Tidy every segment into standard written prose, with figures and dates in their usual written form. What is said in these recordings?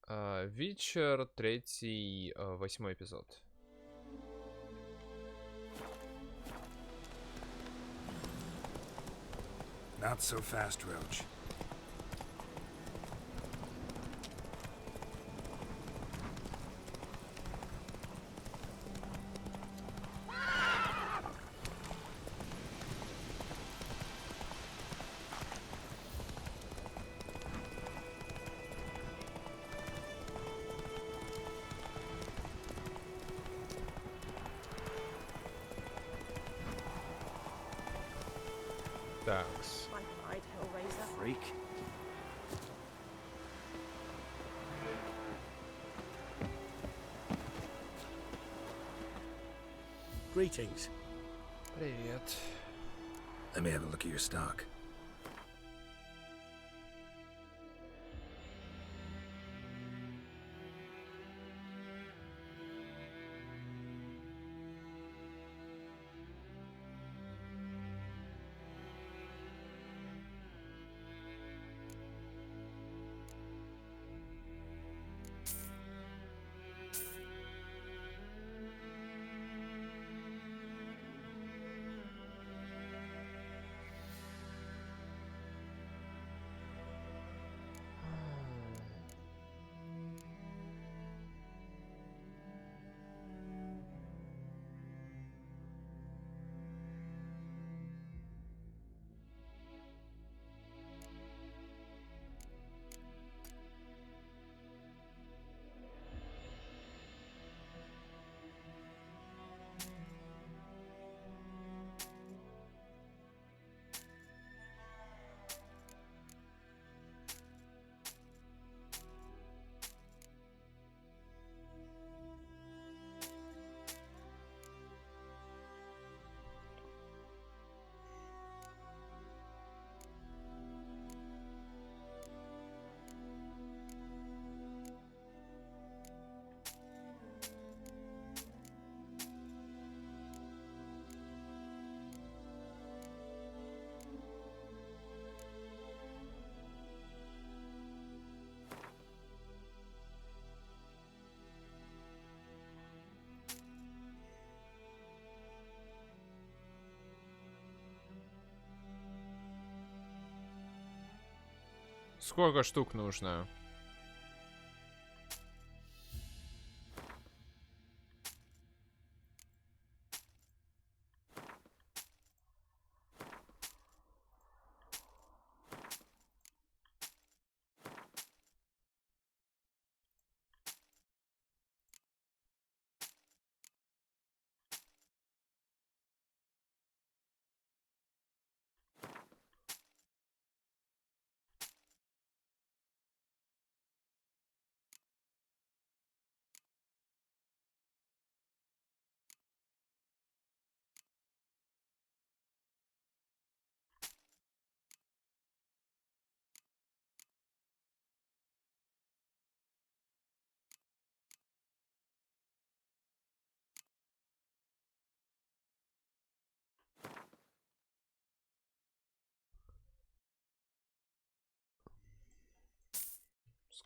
Вечер, 3-й, 8-й эпизод. Not so fast, Roach. Такс. Freak. Greetings. Привет. Let me have a look at your stock. Сколько штук нужно?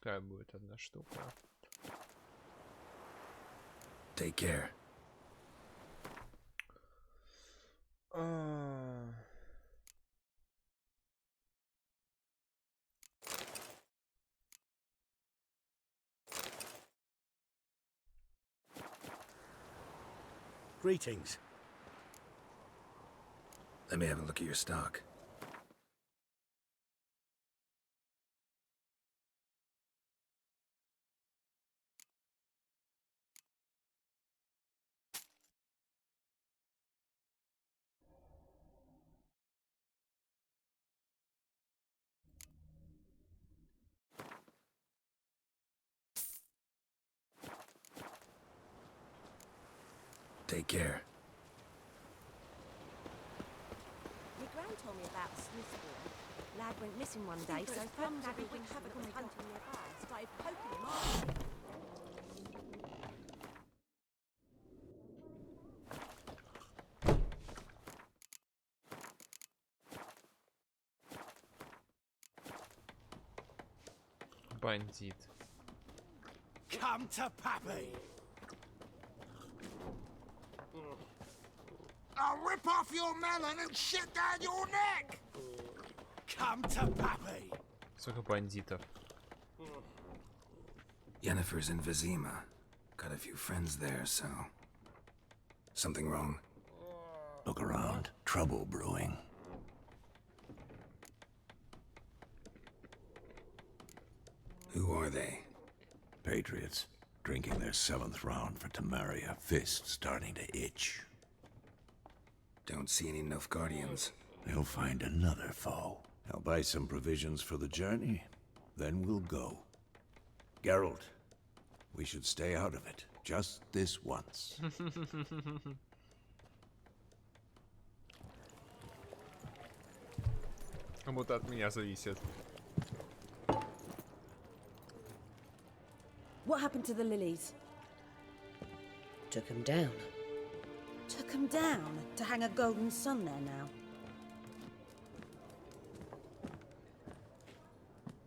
Пускай будет одна штука. Take care. Greetings. Let me have a look at your stock. Take care. My gran told me about Smithborn. Lad went missing one day, so thumbs have been havoc on the hunting nearby. Started poking him off. Бандит. Come to Pappy. I'll rip off your melon and shit down your neck. Come to Pappy. Сколько бандитов. Yennefer's in Vizima. Got a few friends there, so... Something wrong? Look around. Trouble brewing. Who are they? Patriots. Drinking their 7th round for Tamaria. Fist starting to itch. Don't see any Nilfgaardians. They'll find another foe. I'll buy some provisions for the journey. Then we'll go. Geralt, we should stay out of it. Just this once. Кому-то от меня зависит. What happened to the lilies? Took him down. Took them down to hang a golden sun there now.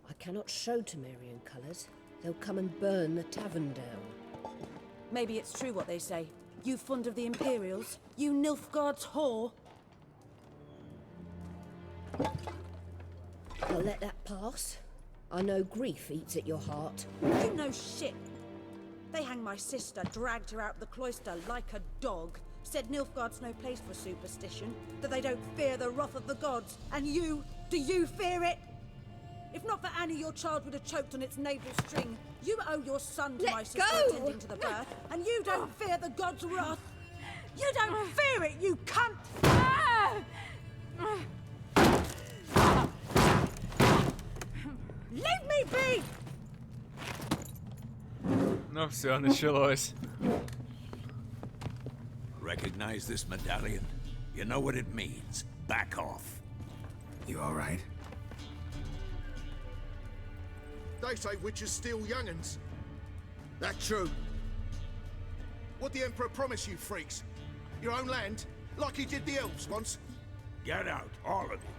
I cannot show Temerian colours. They'll come and burn the tavern down. Maybe it's true what they say. You fond of the Imperials? You Nilfgaard's whore? I'll let that pass. I know grief eats at your heart. You know shit. They hanged my sister, dragged her out of the cloister like a dog. Said Nilfgaard's no place for superstition, that they don't fear the wrath of the gods. And you, do you fear it? If not for Annie, your child would have choked on its navel string. You owe your son to Let my sister go! attending to the birth, and you don't fear the gods' wrath. You don't fear it, you cunt! Leave me be! Ну все, началось. Recognize this medallion? You know what it means. Back off. You alright? They say witches steal young'uns. That true? What the Emperor promise you freaks? Your own land? Like he did the elves once? Get out, all of you.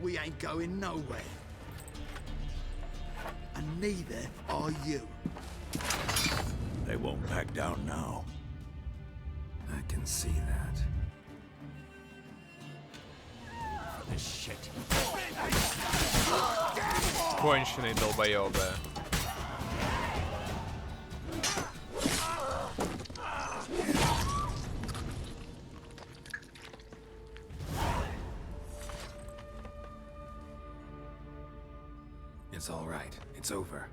We ain't going nowhere. And neither are you. They won't back down now. I can see that. This shit. Конченые долбоёбы. It's alright. It's over.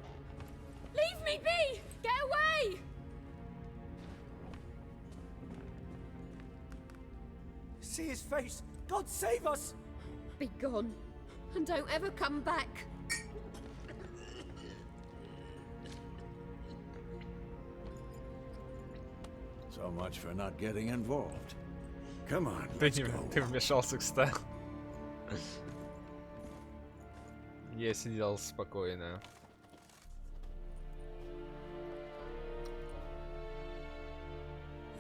Leave me be! Get away! See his face! God save us! Be gone. And don't ever come back. So much for not getting involved. Come on, Ты let's go. ты вмешался, кстати. Я сидел спокойно.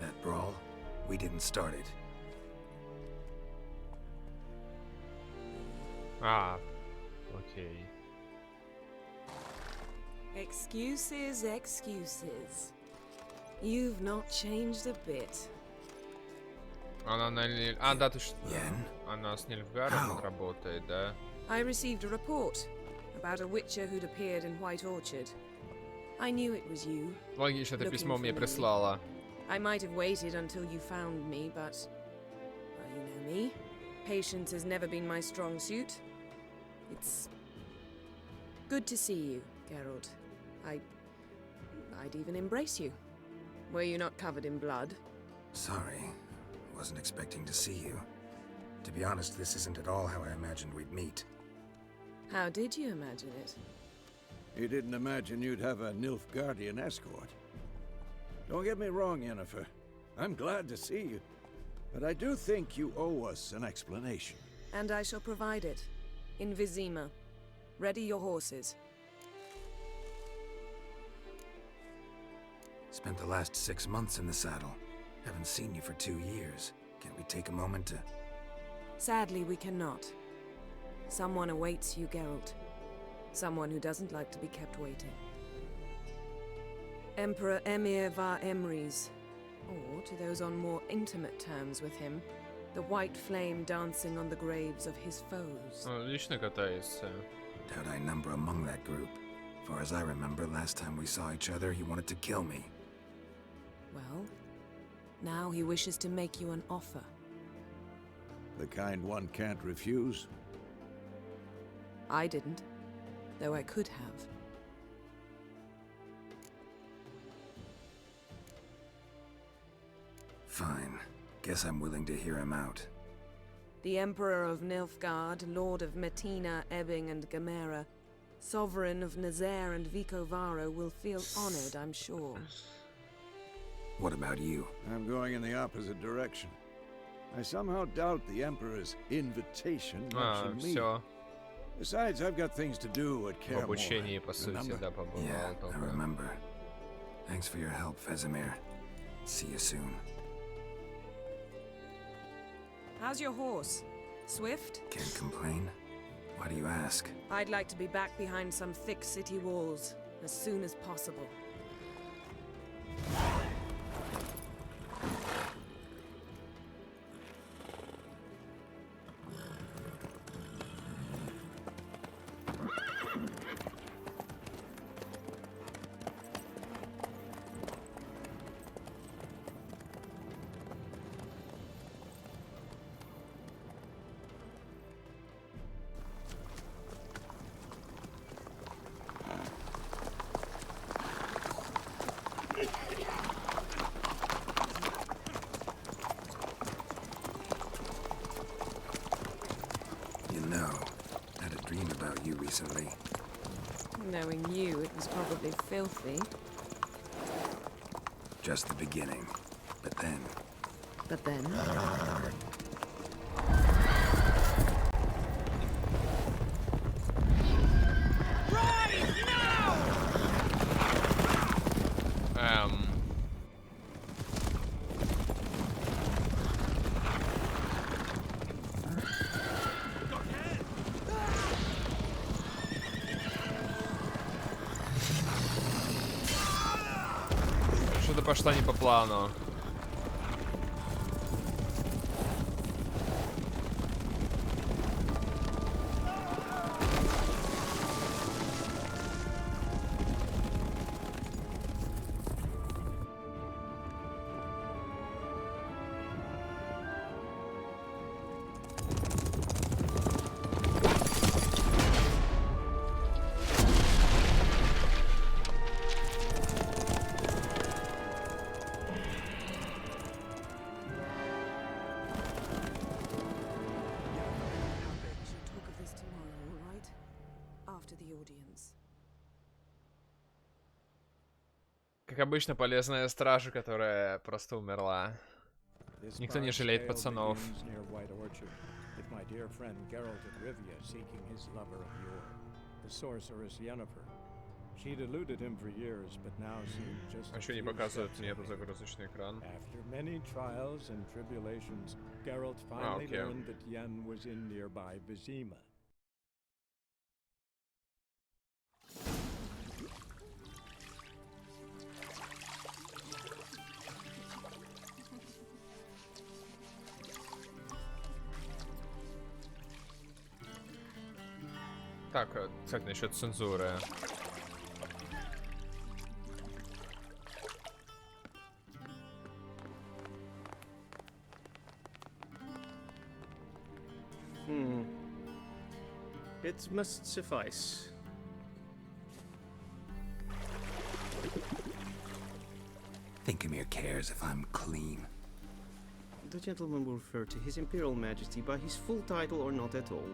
That brawl, we didn't start it. А, окей. Excuses, excuses. You've not changed a bit. Она на Ниль... А, да, ты что? Yen? Она с Нильфгааром How? работает, да? I received a report about a witcher who'd appeared in White Orchard. I knew it was you. Логично, ты Looking письмо мне for me. прислала. I might have waited until you found me, but... well, you know me. Patience has never been my strong suit. It's... good to see you, Geralt. I'd even embrace you. Were you not covered in blood? Sorry. Wasn't expecting to see you. To be honest, this isn't at all how I imagined we'd meet. How did you imagine it? You didn't imagine you'd have a Nilfgaardian escort. Don't get me wrong, Yennefer. I'm glad to see you. But I do think you owe us an explanation. And I shall provide it. In Vizima. Ready your horses. Spent the last 6 months in the saddle. Haven't seen you for 2 years. Can't we take a moment to... Sadly, we cannot. Someone awaits you, Geralt. Someone who doesn't like to be kept waiting. Emperor Emir var Emrys, or to those on more intimate terms with him, the white flame dancing on the graves of his foes. Лично катается. Doubt I number among that group. Far as I remember, last time we saw each other, he wanted to kill me. Well, now he wishes to make you an offer. The kind one can't refuse. I didn't, though I could have. Fine. Guess I'm willing to hear him out. The Emperor of Nilfgaard, Lord of Metina, Ebbing and Gamera, Sovereign of Nazaire and Vicovaro will feel honored, I'm sure. What about you? I'm going in the opposite direction. I somehow doubt the Emperor's invitation mentioned me. Всё. Besides, I've got things to do at В Kaer обучении, по сути, Remember? да, побывал Yeah, I только. remember. Thanks for your help, Vesemir. See you soon. How's your horse? Swift? Can't complain. Why do you ask? I'd like to be back behind some thick city walls as soon as possible. You know, I had a dream about you recently. Knowing you, it was probably filthy. Just the beginning. But then, But then... Что-то пошло не по плану. Talk of this tomorrow, all right? After the audience. Как обычно, полезная стража, которая просто умерла. Никто не жалеет пацанов. My dear friend Geralt of Rivia seeking his lover of yore, the sorceress Yennefer. She'd eluded him for years, but now seemed just А что не показывает мне этот загрузочный экран? After many trials and tribulations, Geralt finally okay. learned that Yen was in nearby Vizima. Так, кстати, насчет цензуры. It must suffice. think Emir cares if I'm clean. The gentleman will refer to His Imperial Majesty by his full title or not at all.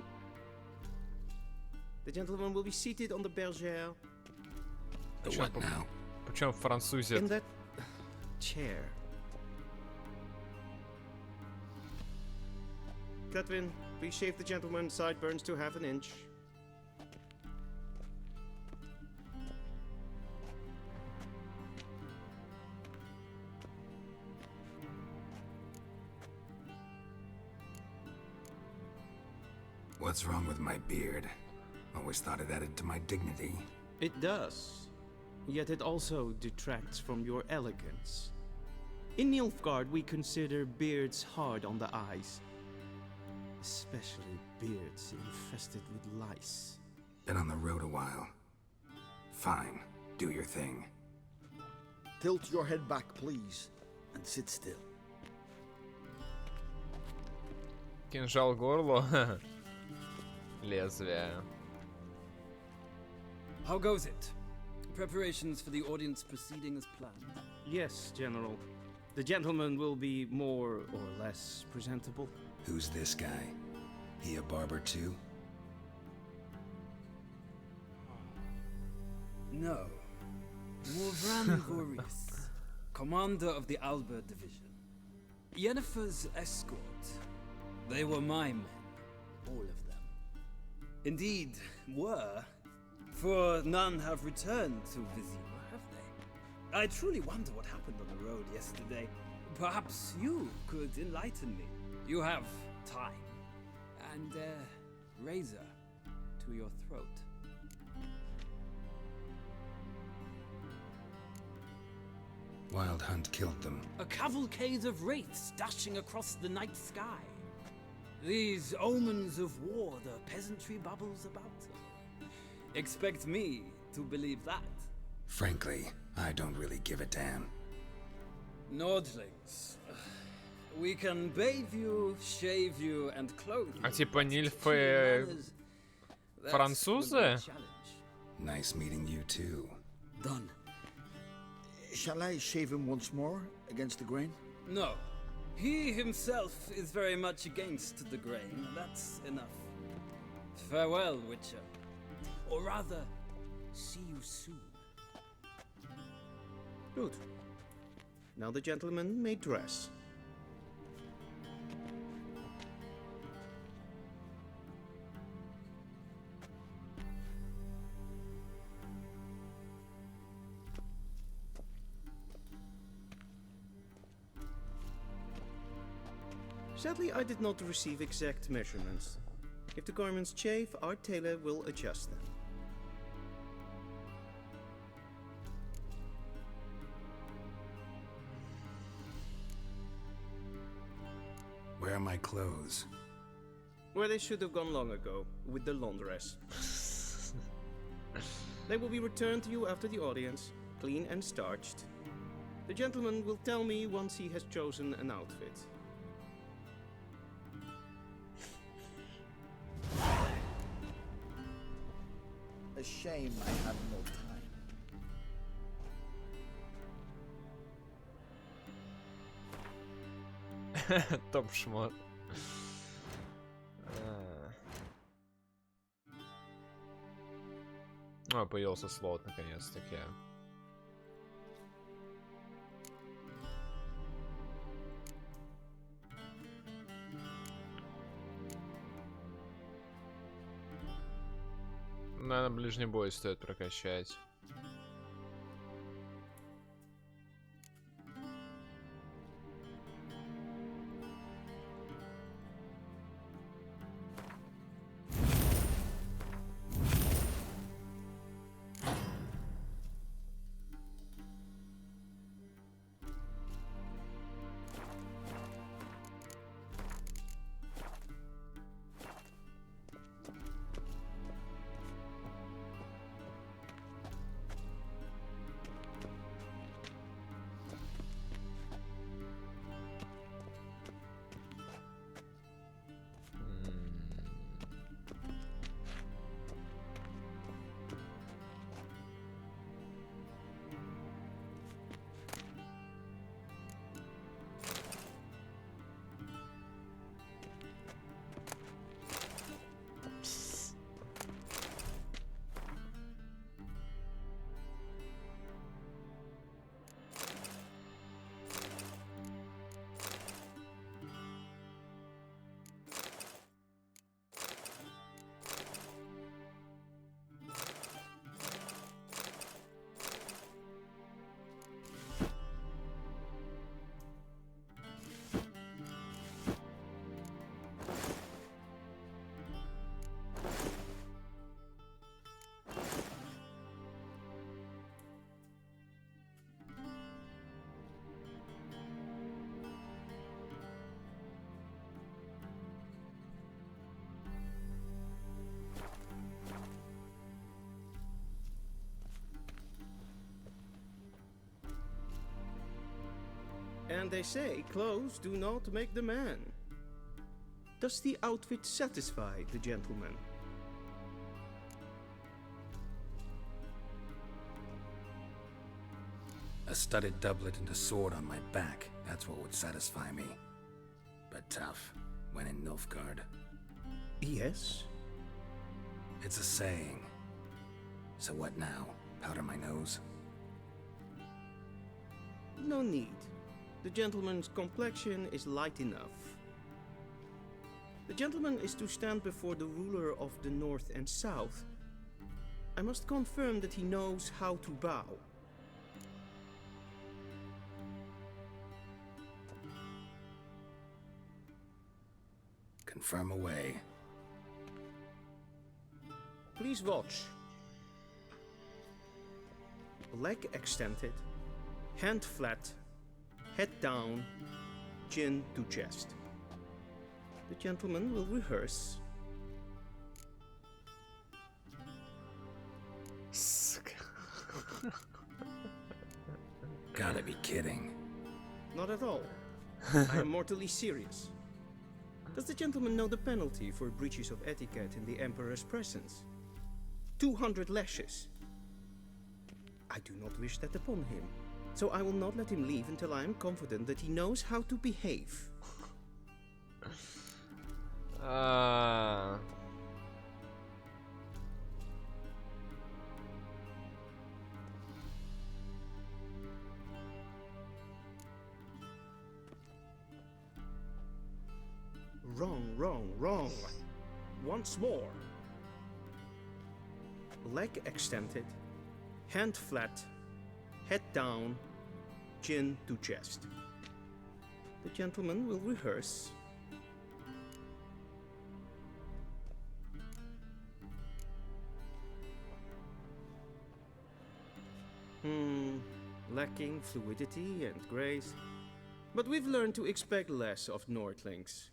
The gentleman will be seated on the bergère. What now? Почему французе? In that chair. Catwin, please shave the gentleman's sideburns to half an inch. What's wrong with my beard? Always thought it added to my dignity. It does. yet it also detracts from your elegance. In Nilfgaard, we consider beards hard on the eyes, especially beards infested with lice. Been on the road a while. Fine, do your thing. Tilt your head back, please, and sit still. Кинжал горло. Лезвие. How goes it? Preparations for the audience proceeding as planned? Yes, General. The gentleman will be more or less presentable. Who's this guy? He a barber too? No. Morvran Voris, commander of the Alba division. Yennefer's escort. They were my men, all of them. Indeed, were, for none have returned to Vizima, have they? I truly wonder what happened on the road yesterday. Perhaps you could enlighten me. You have time. And a razor to your throat. Wild Hunt killed them. A cavalcade of wraiths dashing across the night sky. These omens of war the peasantry bubbles about. Expect me to believe that? Frankly, I don't really give a damn. Nordlings. We can bathe you, shave you, and clothe you. А типа нильфы французы? Nice meeting you too. Done. Shall I shave him once more against the grain? No. He himself is very much against the grain. That's enough. Farewell, Witcher. Or rather, see you soon. Good. Now the gentleman may dress. Sadly, I did not receive exact measurements. If the garments chafe, our tailor will adjust them. Where are my clothes? Where they should have gone long ago, with the laundress. They will be returned to you after the audience, clean and starched. The gentleman will tell me once he has chosen an outfit. A shame I have no time. Топ шмот. О, появился слот наконец-таки. Наверное, ближний бой стоит прокачать. And they say clothes do not make the man. Does the outfit satisfy the gentleman? A studded doublet and a sword on my back, that's what would satisfy me. But tough, when in Nilfgaard. Yes? It's a saying. So what now? Powder my nose? No need. The gentleman's complexion is light enough. The gentleman is to stand before the ruler of the North and South. I must confirm that he knows how to bow. Confirm away. Please watch. Leg extended, hand flat, head down, chin to chest. The gentleman will rehearse. Gotta be kidding. Not at all. I am mortally serious. Does the gentleman know the penalty for breaches of etiquette in the Emperor's presence? 200 lashes. I do not wish that upon him, so I will not let him leave until I am confident that he knows how to behave. Wrong. Once more. Leg extended, hand flat, head down, chin to chest. The gentleman will rehearse. Lacking fluidity and grace. But we've learned to expect less of Nordlings.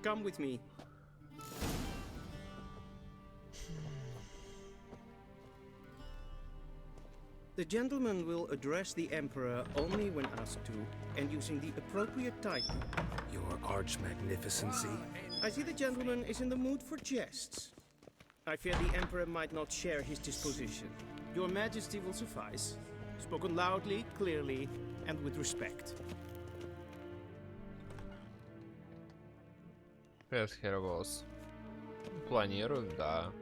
Come with me. The gentleman will address the Emperor only when asked to, and using the appropriate title. Your Arch-Magnificency? I see the gentleman is in the mood for jests. I fear the Emperor might not share his disposition. Your Majesty will suffice. Spoken loudly, clearly, and with respect. Хервос. Планирую, да.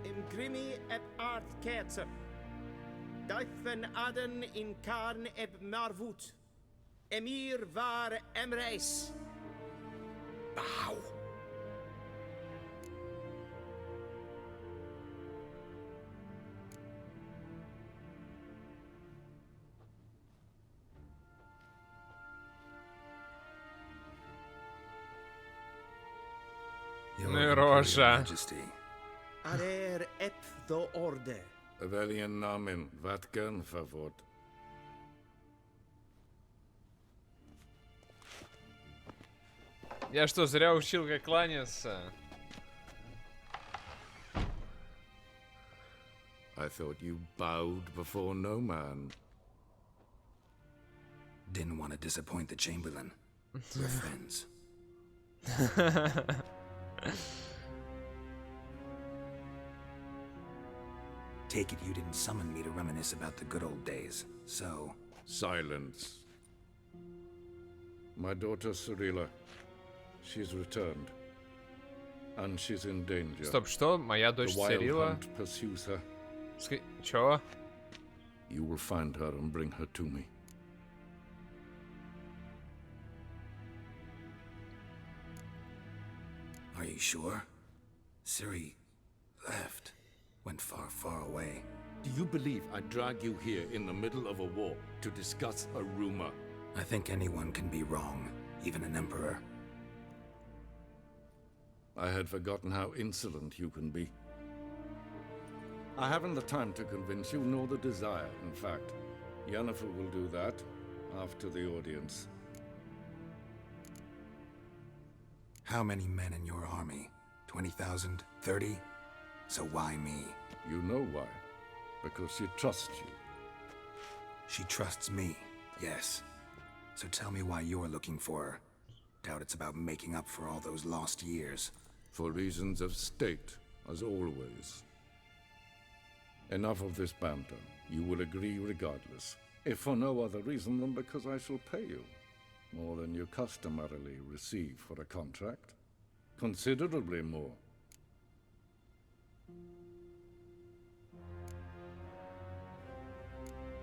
Imgrimi eb art ketzer. Duifen aden in karn eb marvut. Emir var emreis. Bow. Ну и рожа. Arer ep the orde. Väljen namen, vatkan favor. Я что, зря учил, как кланяться? I thought you bowed before no man. Didn't want to disappoint the Chamberlain. We're friends. Take it you didn't summon me to reminisce about the good old days, so... Silence. My daughter Cyrilla, she's returned. And she's in danger. Стоп, что? Моя дочь Цирилла? Pursues her. Чё? You will find her and bring her to me. Are you sure? Ciri left. Went far, far away. Do you believe I drag you here in the middle of a war to discuss a rumor? I think anyone can be wrong, even an emperor. I had forgotten how insolent you can be. I haven't the time to convince you, nor the desire, in fact. Yennefer will do that after the audience. How many men in your army? 20,000? 30? So why me? You know why. Because she trusts you. She trusts me, yes. So tell me why you're looking for her. Doubt it's about making up for all those lost years. For reasons of state, as always. Enough of this banter. You will agree regardless. If for no other reason than because I shall pay you. More than you customarily receive for a contract. Considerably more.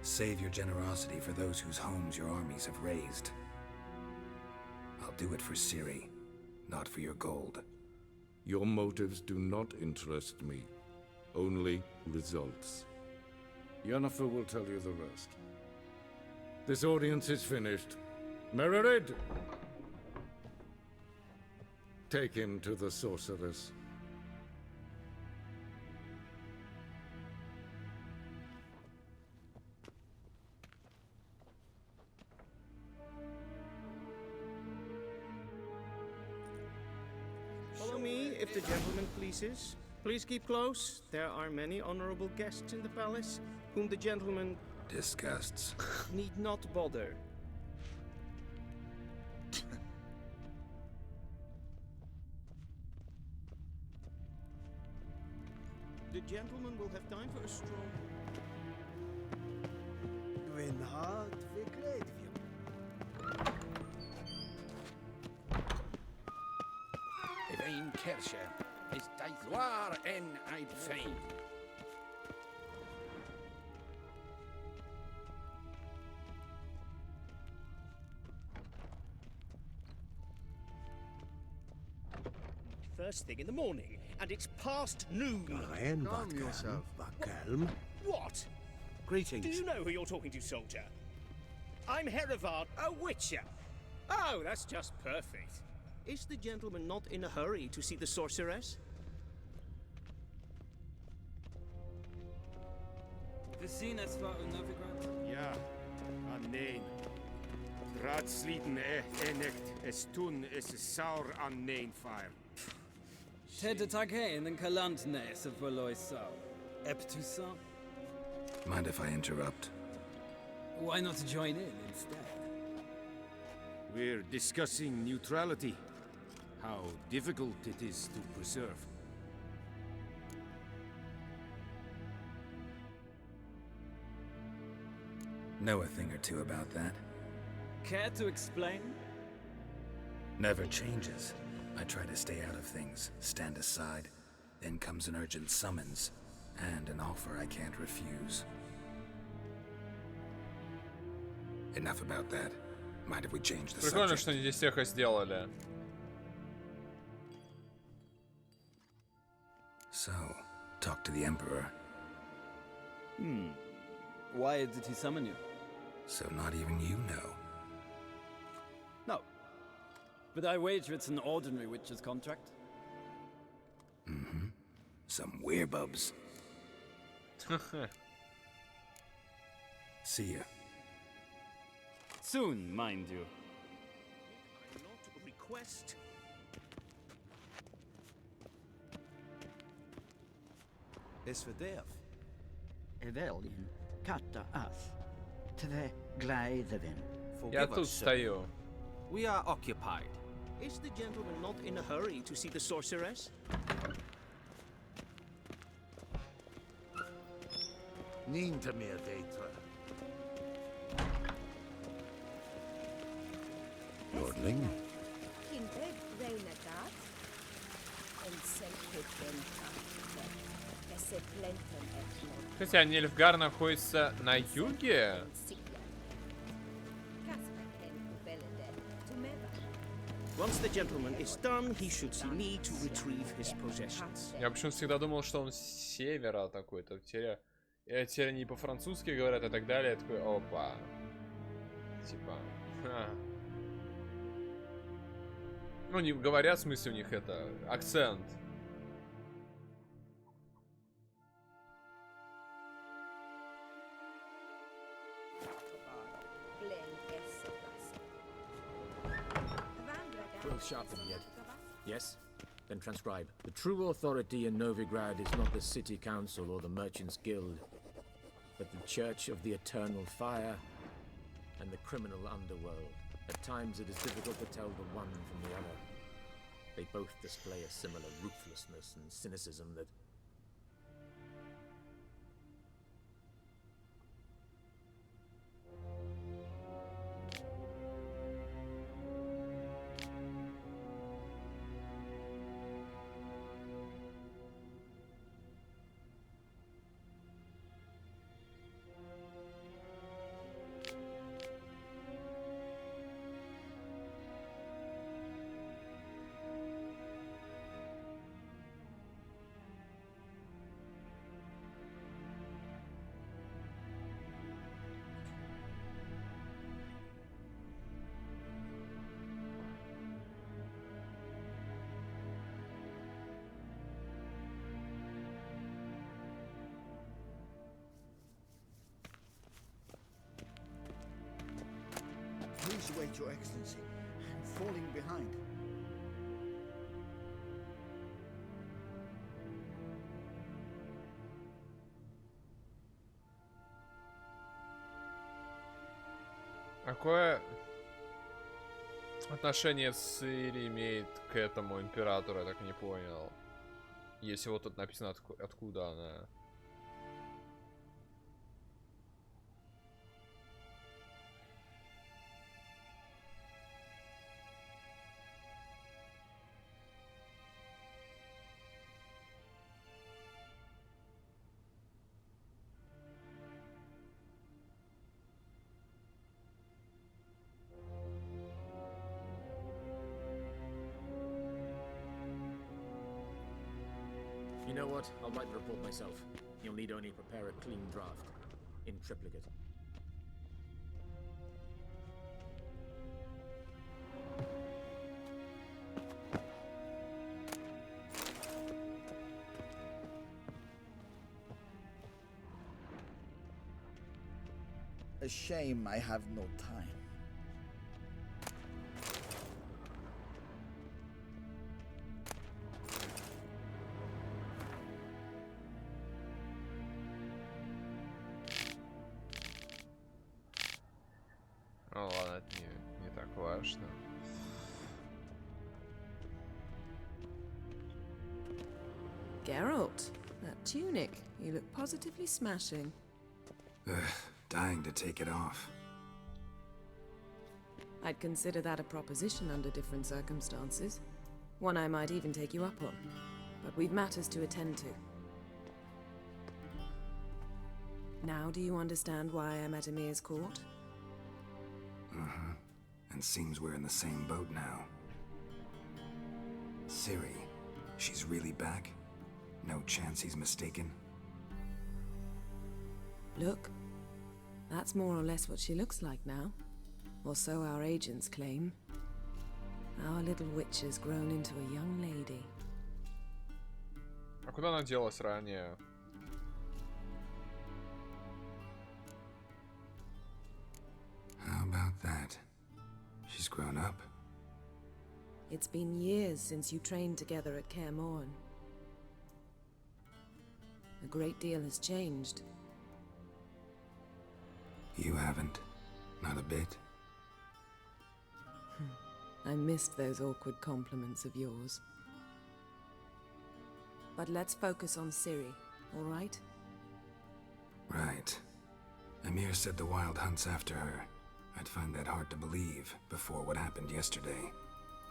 Save your generosity for those whose homes your armies have razed. I'll do it for Ciri, not for your gold. Your motives do not interest me. Only results. Yennefer will tell you the rest. This audience is finished. Mererid! Take him to the sorceress. Follow me, if the gentleman pleases. Please keep close. There are many honorable guests in the palace, whom the gentleman disgusts. Need not bother. The gentleman will have time for a stroll. When hard verkleed Een Kersje is die zwaar en uitfijn. First thing in the morning, and it's past noon. Calm yourself. Calm. What? Greetings. Do you know who you're talking to, soldier? I'm Redvor, a witcher. Oh, that's just perfect. Is the gentleman not in a hurry to see the sorceress? We zien het waar een Novigrad. Ja, nee. Raadsliden echt is toen is saur aan neenfire. Ted tag heen en kalant nes of Veloisa. Ep tu ça? Mind if I interrupt? Why not join in instead? We're discussing neutrality. How difficult it is to preserve. Know a thing or two about that. Care to explain? Never changes. I try to stay out of things, stand aside. Then comes an urgent summons, and an offer I can't refuse. Enough about that. Mind if we change the Прикольно, subject? что они здесь всех и сделали. So, talk to the Emperor. Why did he summon you? So not even you know. No. But I wager it's an ordinary witcher's contract. Mm-hmm. Some werebubs. See ya. Soon, mind you. Not request. Is verderf. Evelien, katta af. Tve gleideven. Я тут стою. We are occupied. Is the gentleman not in a hurry to see the sorceress? Niet meer weten. Lordling? Хотя Нильфгар находится на юге? Once the gentleman is done, he should see me to retrieve his possessions. Я почему-то всегда думал, что он с севера такой-то. Теперь не по-французски говорят и так далее. Я такой, опа. Типа. Ну, не говорят, в смысле, у них это акцент. Sharpened yet? Yes? Then transcribe. The true authority in Novigrad is not the city council or the merchants' guild. but the Church of the Eternal Fire and the criminal underworld. At times it is difficult to tell the one from the other. They both display a similar ruthlessness and cynicism that... Please wait, Your Excellency. I'm falling behind. Какое отношение Цири имеет к этому императору, я так и не понял. Если вот тут написано, откуда она. You know what? I'll write the report myself. You'll need only prepare a clean draft. In triplicate. A shame I have no time. Ну ладно, это не так важно. Geralt, that tunic, you look positively smashing. Dying to take it off. I'd consider that a proposition under different circumstances. One I might even take you up on. But we've matters to attend to. Now do you understand why I'm at Emir's court? Mm-hmm. And seems we're in the same boat now. Ciri, she's really back? No chance he's mistaken? Look, that's more or less what she looks like now. Or so our agents claim. Our little witch has grown into a young lady. А куда она делась ранее? How about that? She's grown up. It's been years since you trained together at Kaer Morhen. A great deal has changed. You haven't? Not a bit? I missed those awkward compliments of yours. But let's focus on Ciri, all right? Right. Emir said the Wild Hunt's after her. I'd find that hard to believe before what happened yesterday.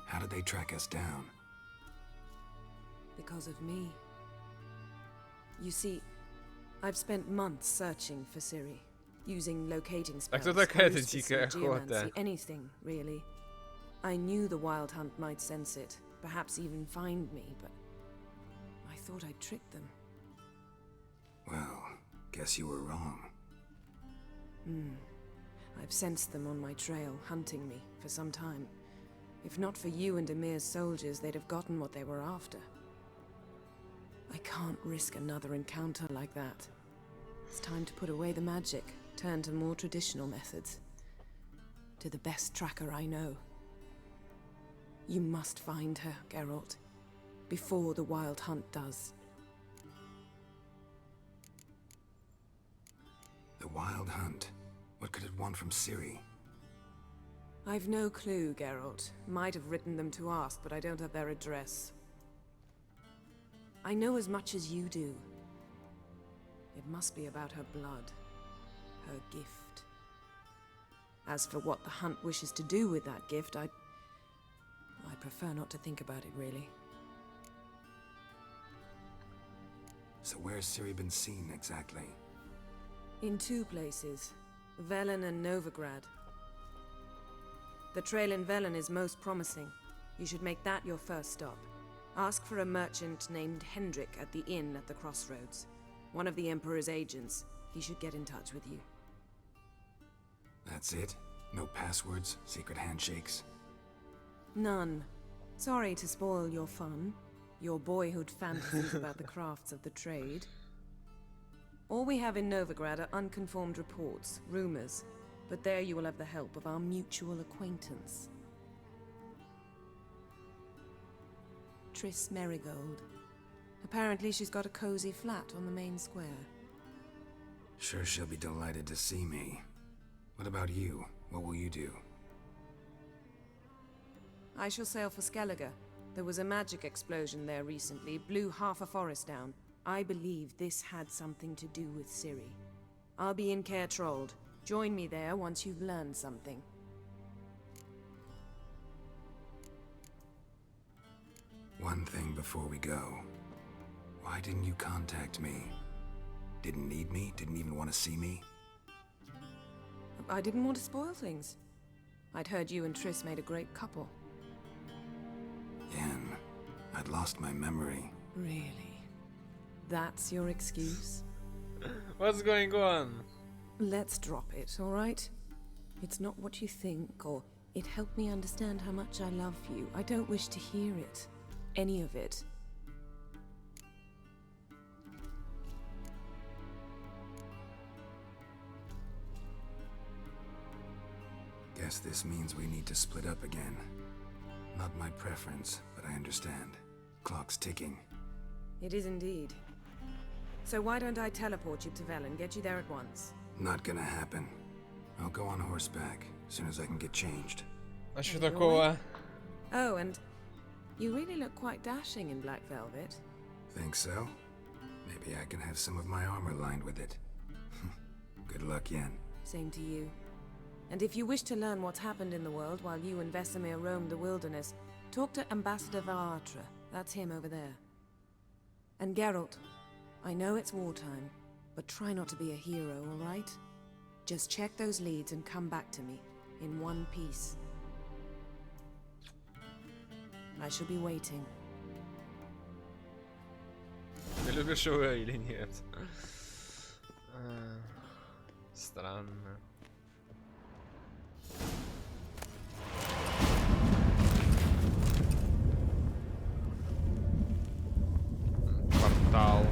How did they track us down? Because of me. You see, I've spent months searching for Ciri, using locating spells, кто такая эта hallucination, Дикая Охота? geomancy, anything, really. I knew the Wild Hunt might sense it, perhaps even find me, but I thought I'd tricked them. Well, guess you were wrong. I've sensed them on my trail, hunting me, for some time. If not for you and Emir's soldiers, they'd have gotten what they were after. I can't risk another encounter like that. It's time to put away the magic, turn to more traditional methods. To the best tracker I know. You must find her, Geralt, before the Wild Hunt does. The Wild Hunt. What could it want from Ciri? I've no clue, Geralt. Might have written them to ask, but I don't have their address. I know as much as you do. It must be about her blood. Her gift. As for what the Hunt wishes to do with that gift, I prefer not to think about it, really. So where's Ciri been seen, exactly? In 2 places. Velen and Novigrad. The trail in Velen is most promising. You should make that your first stop. Ask for a merchant named Hendrik at the inn at the crossroads. One of the Emperor's agents. He should get in touch with you. That's it? No passwords, secret handshakes? None. Sorry to spoil your fun. Your boyhood fantasies about the crafts of the trade. All we have in Novigrad are unconfirmed reports, rumors. But there you will have the help of our mutual acquaintance. Triss Merigold. Apparently she's got a cozy flat on the main square. Sure she'll be delighted to see me. What about you? What will you do? I shall sail for Skellige. There was a magic explosion there recently, blew half a forest down. I believe this had something to do with Ciri. I'll be in Caer Trold. Join me there once you've learned something. One thing before we go. Why didn't you contact me? Didn't need me? Didn't even want to see me? I didn't want to spoil things. I'd heard you and Triss made a great couple. Yen, I'd lost my memory. Really? That's your excuse? What's going on? Let's drop it, alright? It's not what you think, or it helped me understand how much I love you. I don't wish to hear it. Any of it. Guess this means we need to split up again. Not my preference, but I understand. Clock's ticking. It is indeed. So why don't I teleport you to Velen, get you there at once? Not gonna happen. I'll go on horseback, as soon as I can get changed. А что такого? Oh, and you really look quite dashing in black velvet. Think so? Maybe I can have some of my armor lined with it. Good luck, Yen. Same to you. And if you wish to learn what's happened in the world while you and Vesemir roamed the wilderness, talk to Ambassador Varatra. That's him over there. And Geralt, I know it's wartime, but try not to be a hero, all right? Just check those leads and come back to me, in one piece. I shall be waiting. Ты любишь его или нет? Странно. Портал.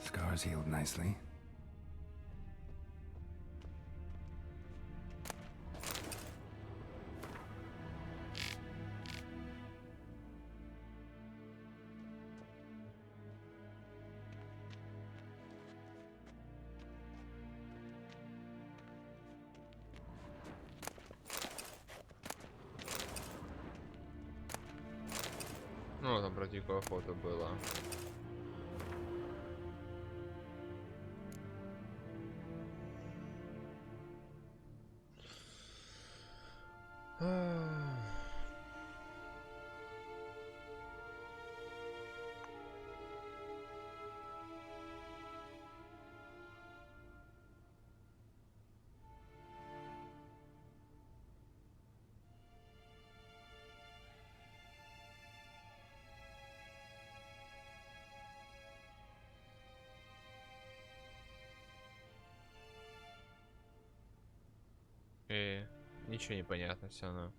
Scars healed nicely. Ну, там про Дикую Охоту было. Ничего не понятно все равно.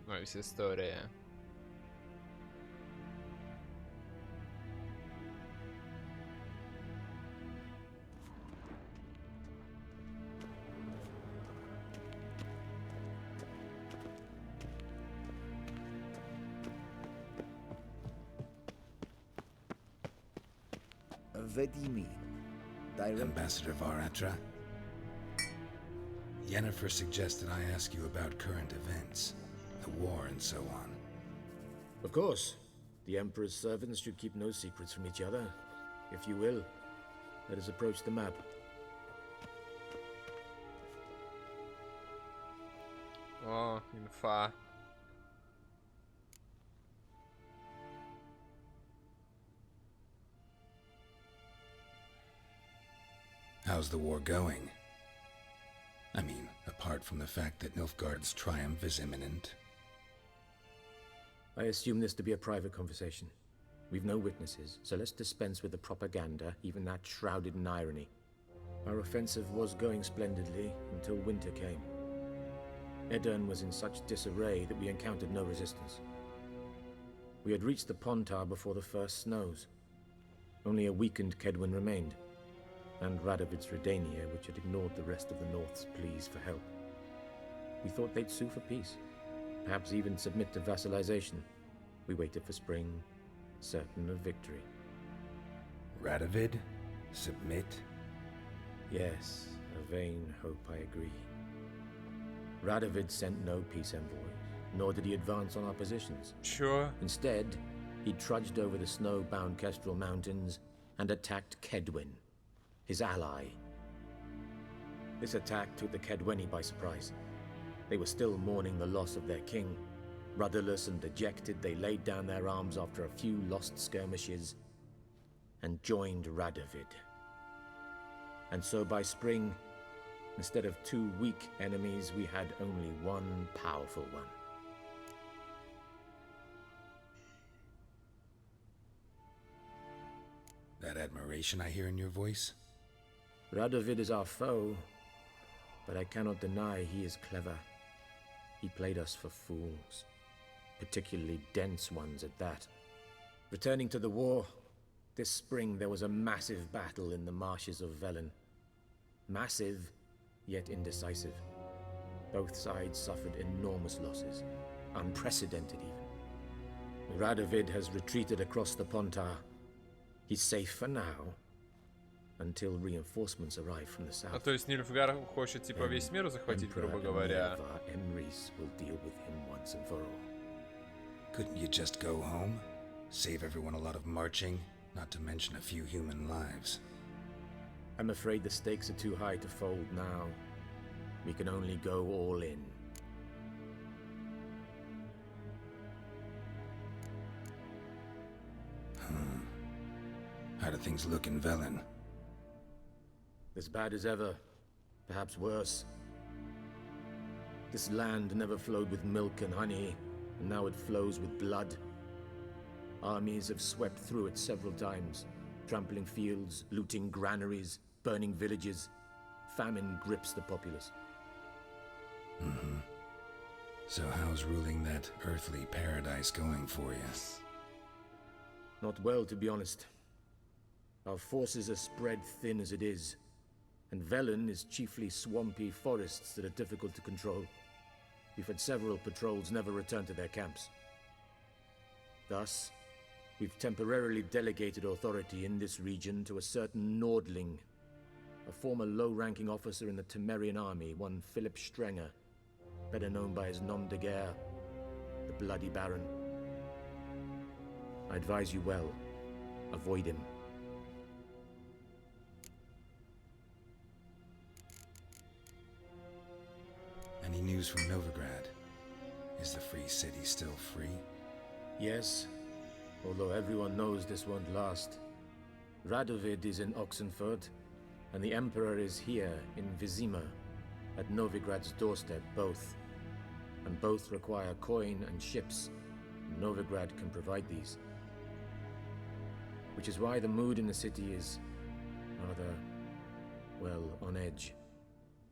Ну, есть история. Vedimi, Ambassador Varatra. Yennefer suggested I ask you about current events, the war and so on. Of course. The Emperor's servants should keep no secrets from each other. If you will, let us approach the map. О, инфа. How's the war going? I mean, apart from the fact that Nilfgaard's triumph is imminent. I assume this to be a private conversation. We've no witnesses, so let's dispense with the propaganda, even that shrouded in irony. Our offensive was going splendidly until winter came. Edirn was in such disarray that we encountered no resistance. We had reached the Pontar before the first snows. Only a weakened Kedwin remained, and Radovid's Redania, which had ignored the rest of the North's pleas for help. We thought they'd sue for peace, perhaps even submit to vassalization. We waited for spring, certain of victory. Radovid? Submit? Yes, a vain hope, I agree. Radovid sent no peace envoys, nor did he advance on our positions. Sure. Instead, he trudged over the snow-bound Kestrel Mountains and attacked Kedwin, his ally. This attack took the Kedweni by surprise. They were still mourning the loss of their king. Rudderless and dejected, they laid down their arms after a few lost skirmishes and joined Radovid. And so by spring, instead of two weak enemies, we had only one powerful one. That admiration I hear in your voice? Radovid is our foe, but I cannot deny he is clever. He played us for fools, particularly dense ones at that. Returning to the war, this spring there was a massive battle in the marshes of Velen. Massive, yet indecisive. Both sides suffered enormous losses, unprecedented even. Radovid has retreated across the Pontar. He's safe for now, until reinforcements arrive from the south. А то есть Нильфгар хочет типа весь мир захватить, грубо говоря. Will deal with him once and for all. Couldn't you just go home? Save everyone a lot of marching, not to mention a few human lives. I'm afraid the stakes are too high to fold now. We can only go all in. How do things look in Velen? As bad as ever, perhaps worse. This land never flowed with milk and honey, and now it flows with blood. Armies have swept through it several times, trampling fields, looting granaries, burning villages. Famine grips the populace. So how's ruling that earthly paradise going for you? Not well, to be honest. Our forces are spread thin as it is, and Velen is chiefly swampy forests that are difficult to control. We've had several patrols never return to their camps. Thus, we've temporarily delegated authority in this region to a certain Nordling, a former low-ranking officer in the Temerian army, one Philip Strenger, better known by his nom de guerre, the Bloody Baron. I advise you well, avoid him. Any news from Novigrad? Is the free city still free? Yes, although everyone knows this won't last. Radovid is in Oxenfurt, and the Emperor is here in Vizima, at Novigrad's doorstep, both. And both require coin and ships. Novigrad can provide these. Which is why the mood in the city is rather, well, on edge.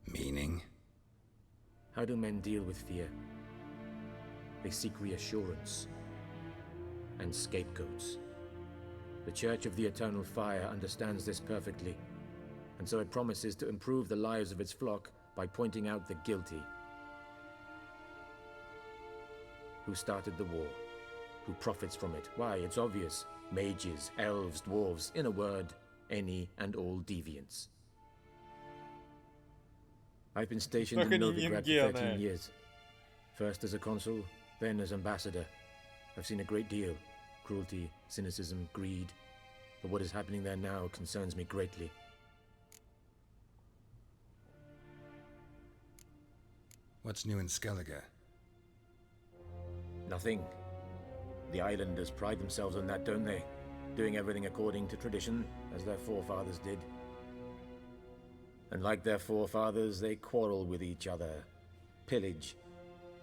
Meaning? How do men deal with fear? They seek reassurance and scapegoats. The Church of the Eternal Fire understands this perfectly, and so it promises to improve the lives of its flock by pointing out the guilty. Who started the war? Who profits from it? Why, it's obvious. Mages, elves, dwarves, in a word, any and all deviants. I've been stationed in Novigrad for 13 years. First as a consul, then as ambassador. I've seen a great deal. Cruelty, cynicism, greed. But what is happening there now concerns me greatly. What's new in Skellige? Nothing. The islanders pride themselves on that, don't they? Doing everything according to tradition, as their forefathers did. And like their forefathers, they quarrel with each other, pillage,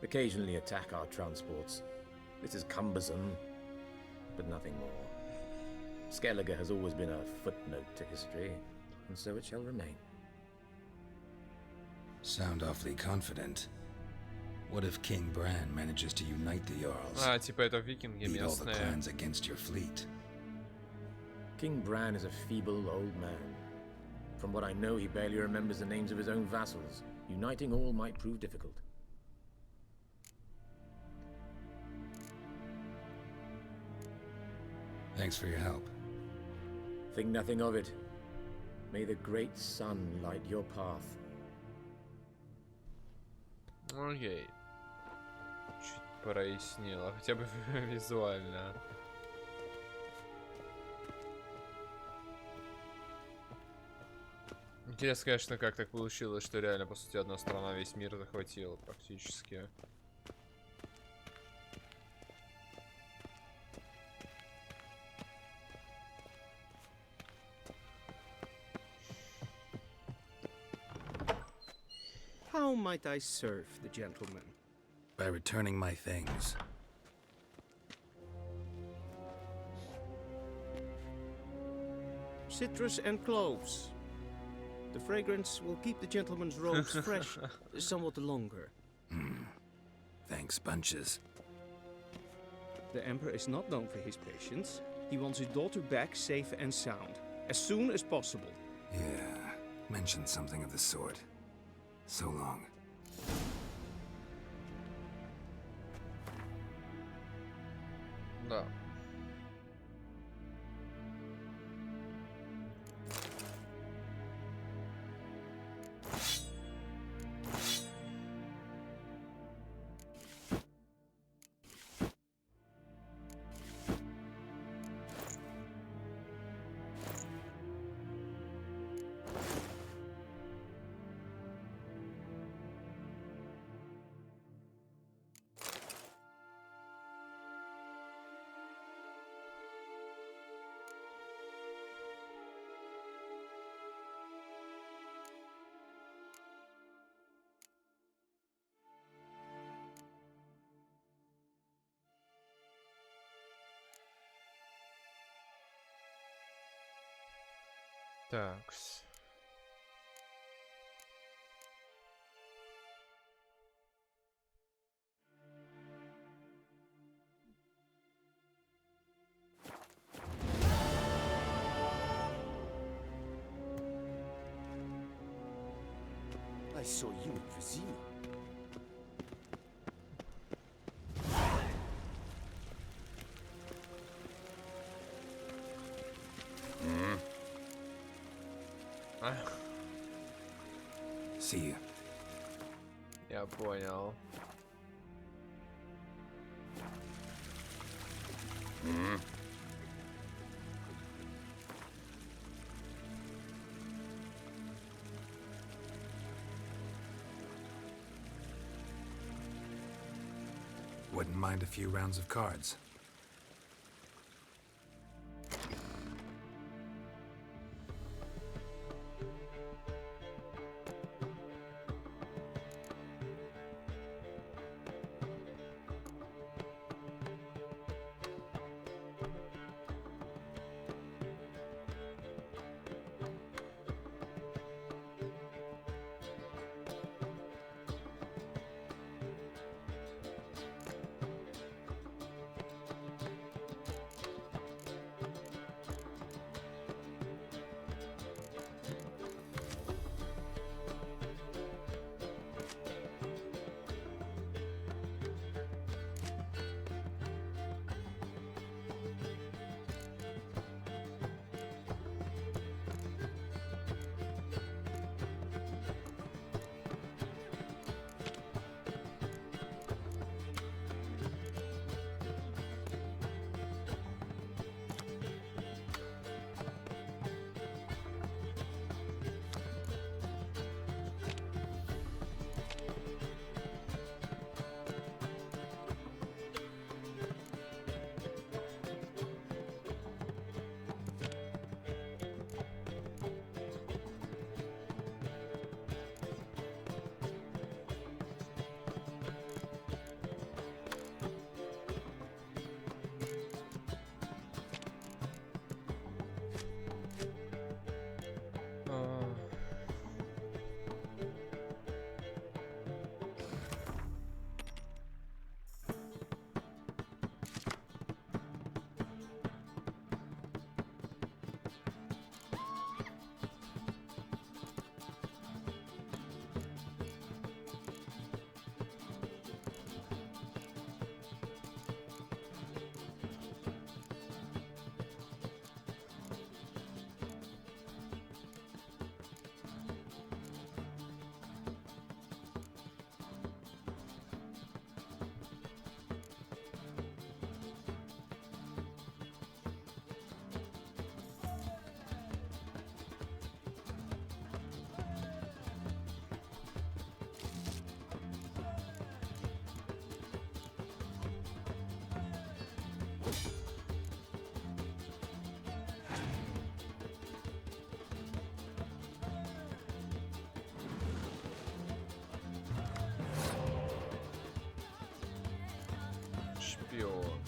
occasionally attack our transports. This is cumbersome, but nothing more. Skellige has always been a footnote to history, and so it shall remain. Sound awfully confident. What if King Bran manages to unite the Jarls? А, типа это викинги Lead all the местные. clans against your fleet. King Bran is a feeble old man. From what I know, he barely remembers the names of his own vassals. Uniting all might prove difficult. Thanks for your help. Think nothing of it. May the great sun light your path. Окей. Чуть прояснило, хотя бы визуально. Интересно, конечно, как так получилось, что реально, по сути, одна страна весь мир захватила практически. How might I serve the gentleman? By returning my things. Citrus and cloves. The fragrance will keep the gentleman's robes fresh somewhat longer. Thanks, bunches. The Emperor is not known for his patience. He wants his daughter back safe and sound, as soon as possible. Yeah, mentioned something of the sort. So long. Да. Такс. saw you in Vizima. See you. Я понял. Wouldn't mind a few rounds of cards. Шпион.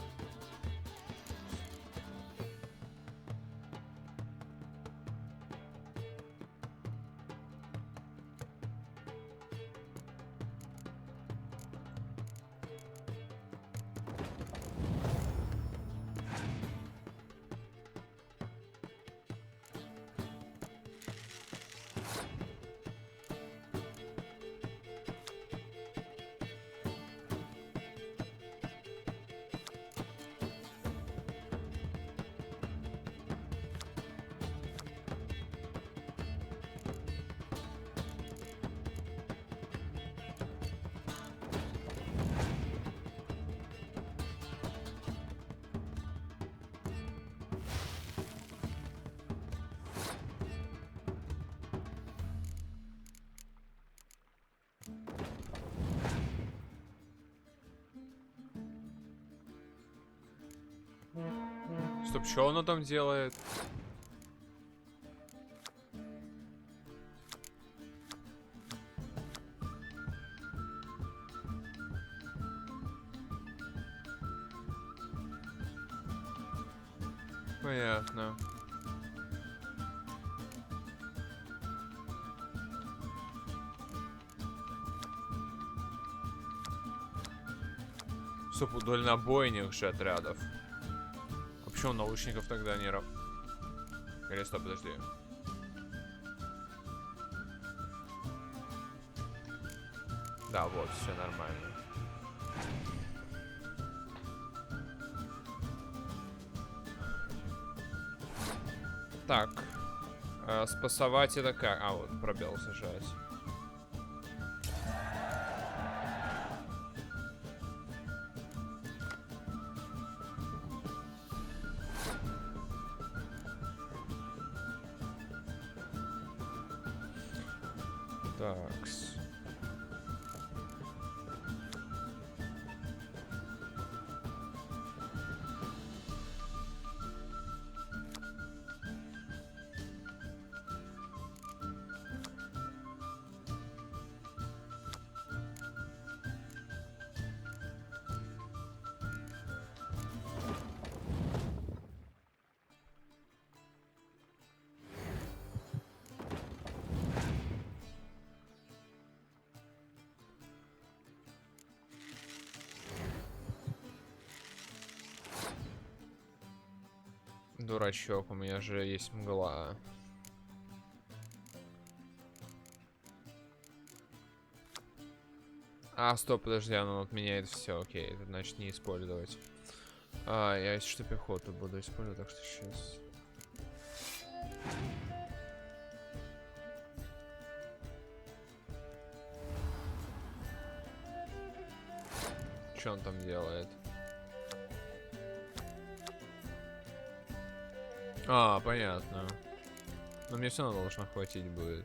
Стоп, что оно там делает? Понятно. Стоп, у дальнобойных же отрядов. А почему наушников тогда не раб? Или стоп, подожди. Да, вот, все нормально. Так. Спасовать это как? А, вот, пробел сажать. Такс. Дурачок, у меня же есть мгла. А, стоп, подожди, оно отменяет все, окей, это значит не использовать. А, я если что пехоту буду использовать, так что сейчас. Что он там делает? А, понятно. Но мне все равно должно хватить будет.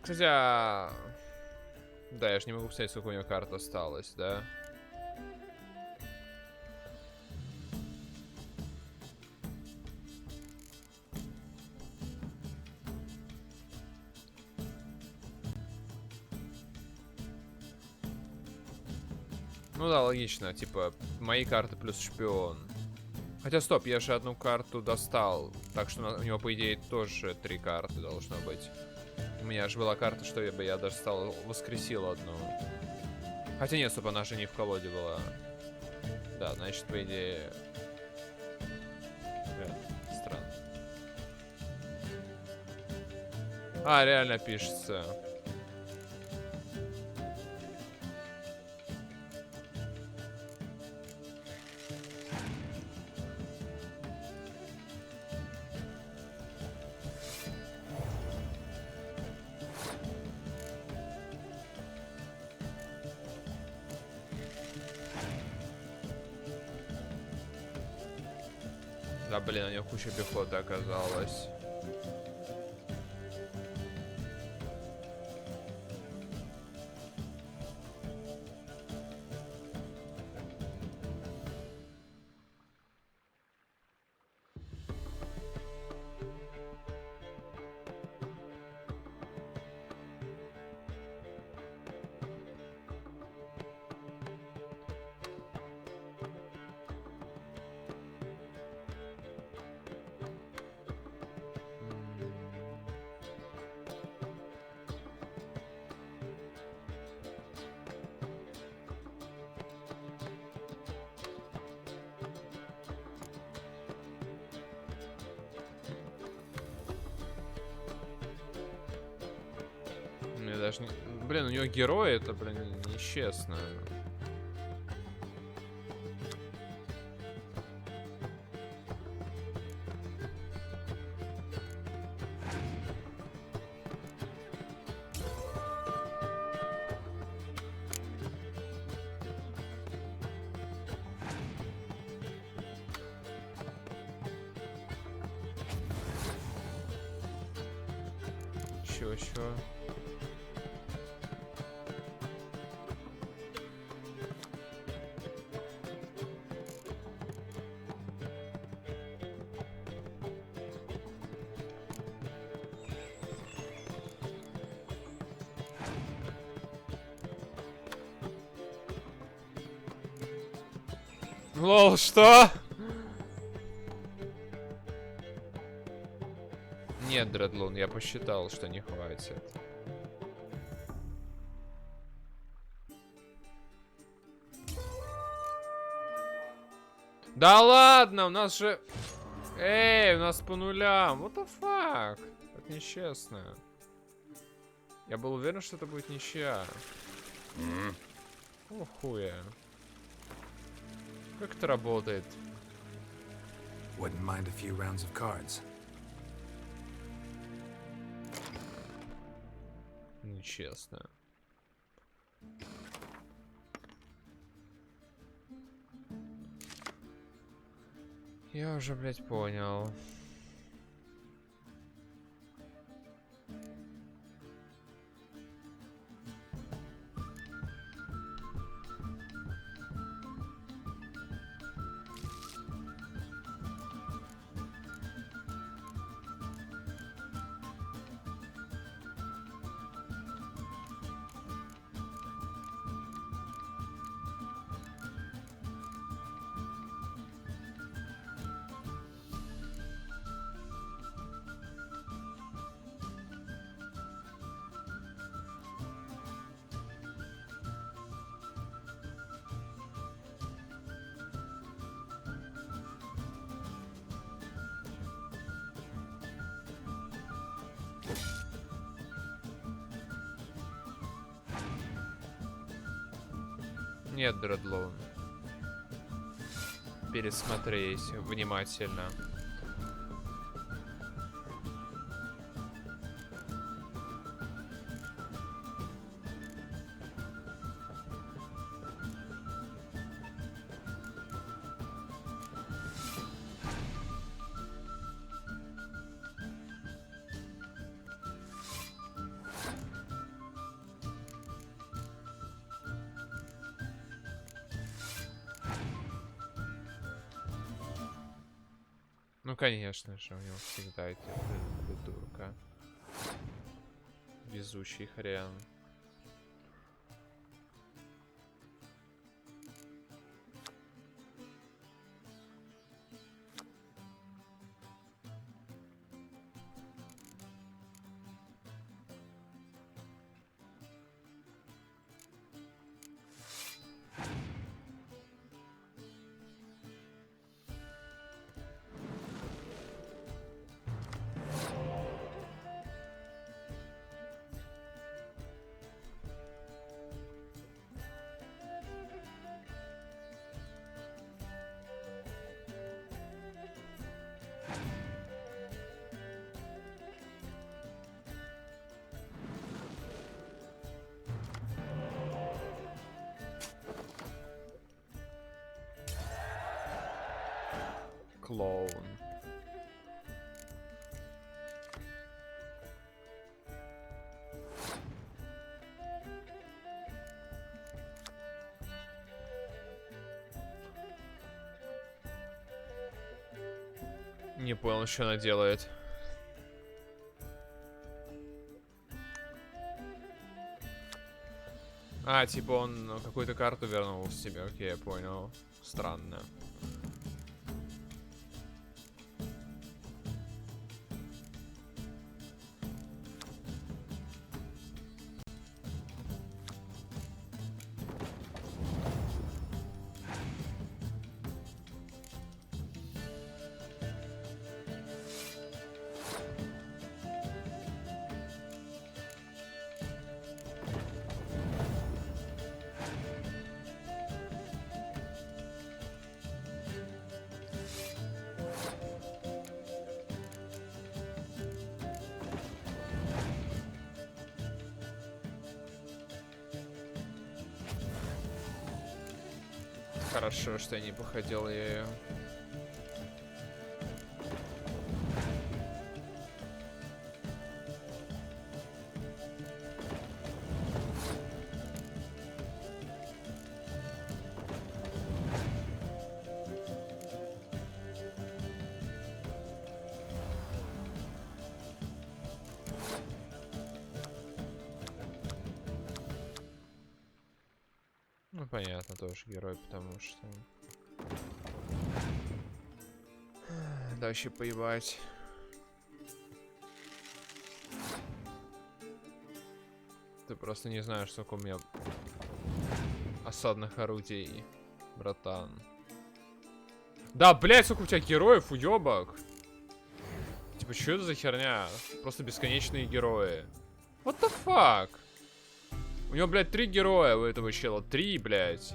Кстати, да, я же не могу посмотреть, сколько у него карт осталось, да? Ну да, логично, типа, мои карты плюс шпион. Хотя, стоп, я же одну карту достал, так что у него, по идее, тоже 3 карты должно быть. У меня же была карта, что я даже воскресил одну. Хотя нет, стоп, она же не в колоде была. Да, значит, по идее... Странно. А, реально пишется. Да, блин, у него куча пехоты оказалось. Мне даже не... Блин, у него герой, это, блин, нечестно. Чё? Лол, что? Нет, Дредлун, я посчитал, что не хватит. Да ладно, у нас же... Эй, у нас по нулям. What the fuck? Это нечестно. Я был уверен, что это будет ничья. О, хуя. Как это работает? Wouldn't mind a few rounds of cards. Нечестно. Я уже, блядь, понял. Нет, Дредлоун. Пересмотреть внимательно. Ну, конечно же, у него всегда эти придурка. Везучий хрен. Клоун. Не понял, что она делает. А, типа он какую-то карту вернул себе. Окей, я понял. Странно. Хорошо, что я не походил ею. Ну, понятно, тоже герой, потому что... Да вообще поебать. Ты просто не знаешь, сколько у меня осадных орудий, братан. Да, блядь, сколько у тебя героев, уёбок. Типа, что это за херня? Просто бесконечные герои. What the fuck? У него, блядь, 3 героя у этого чела. 3, блядь.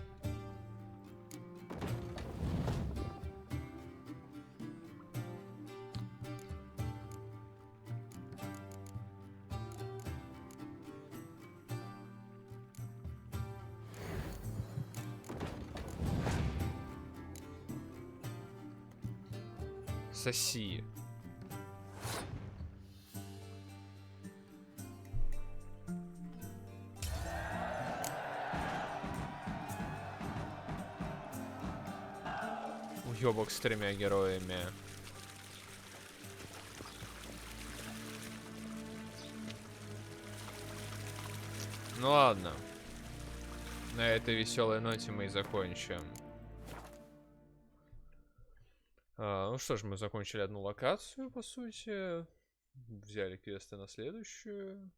Соси. Уёбок с 3 героями. Ну ладно. На этой веселой ноте мы и закончим. Ну что ж, мы закончили одну локацию, по сути. Взяли квесты на следующую.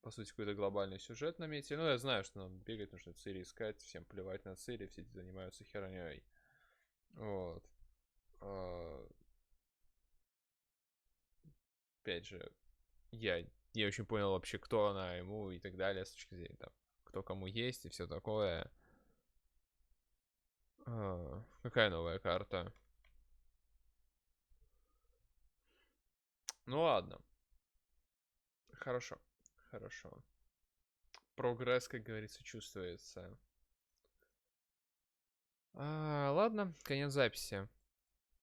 По сути, какой-то глобальный сюжет наметили. Ну, я знаю, что нам бегать нужно, цири искать. Всем плевать на цири, все занимаются херней. Вот. Опять же, я не очень понял вообще, кто она ему и так далее, с точки зрения там, кто кому есть и все такое. Какая новая карта? Ну ладно. Хорошо. Хорошо. Прогресс, как говорится, чувствуется. Ладно, конец записи.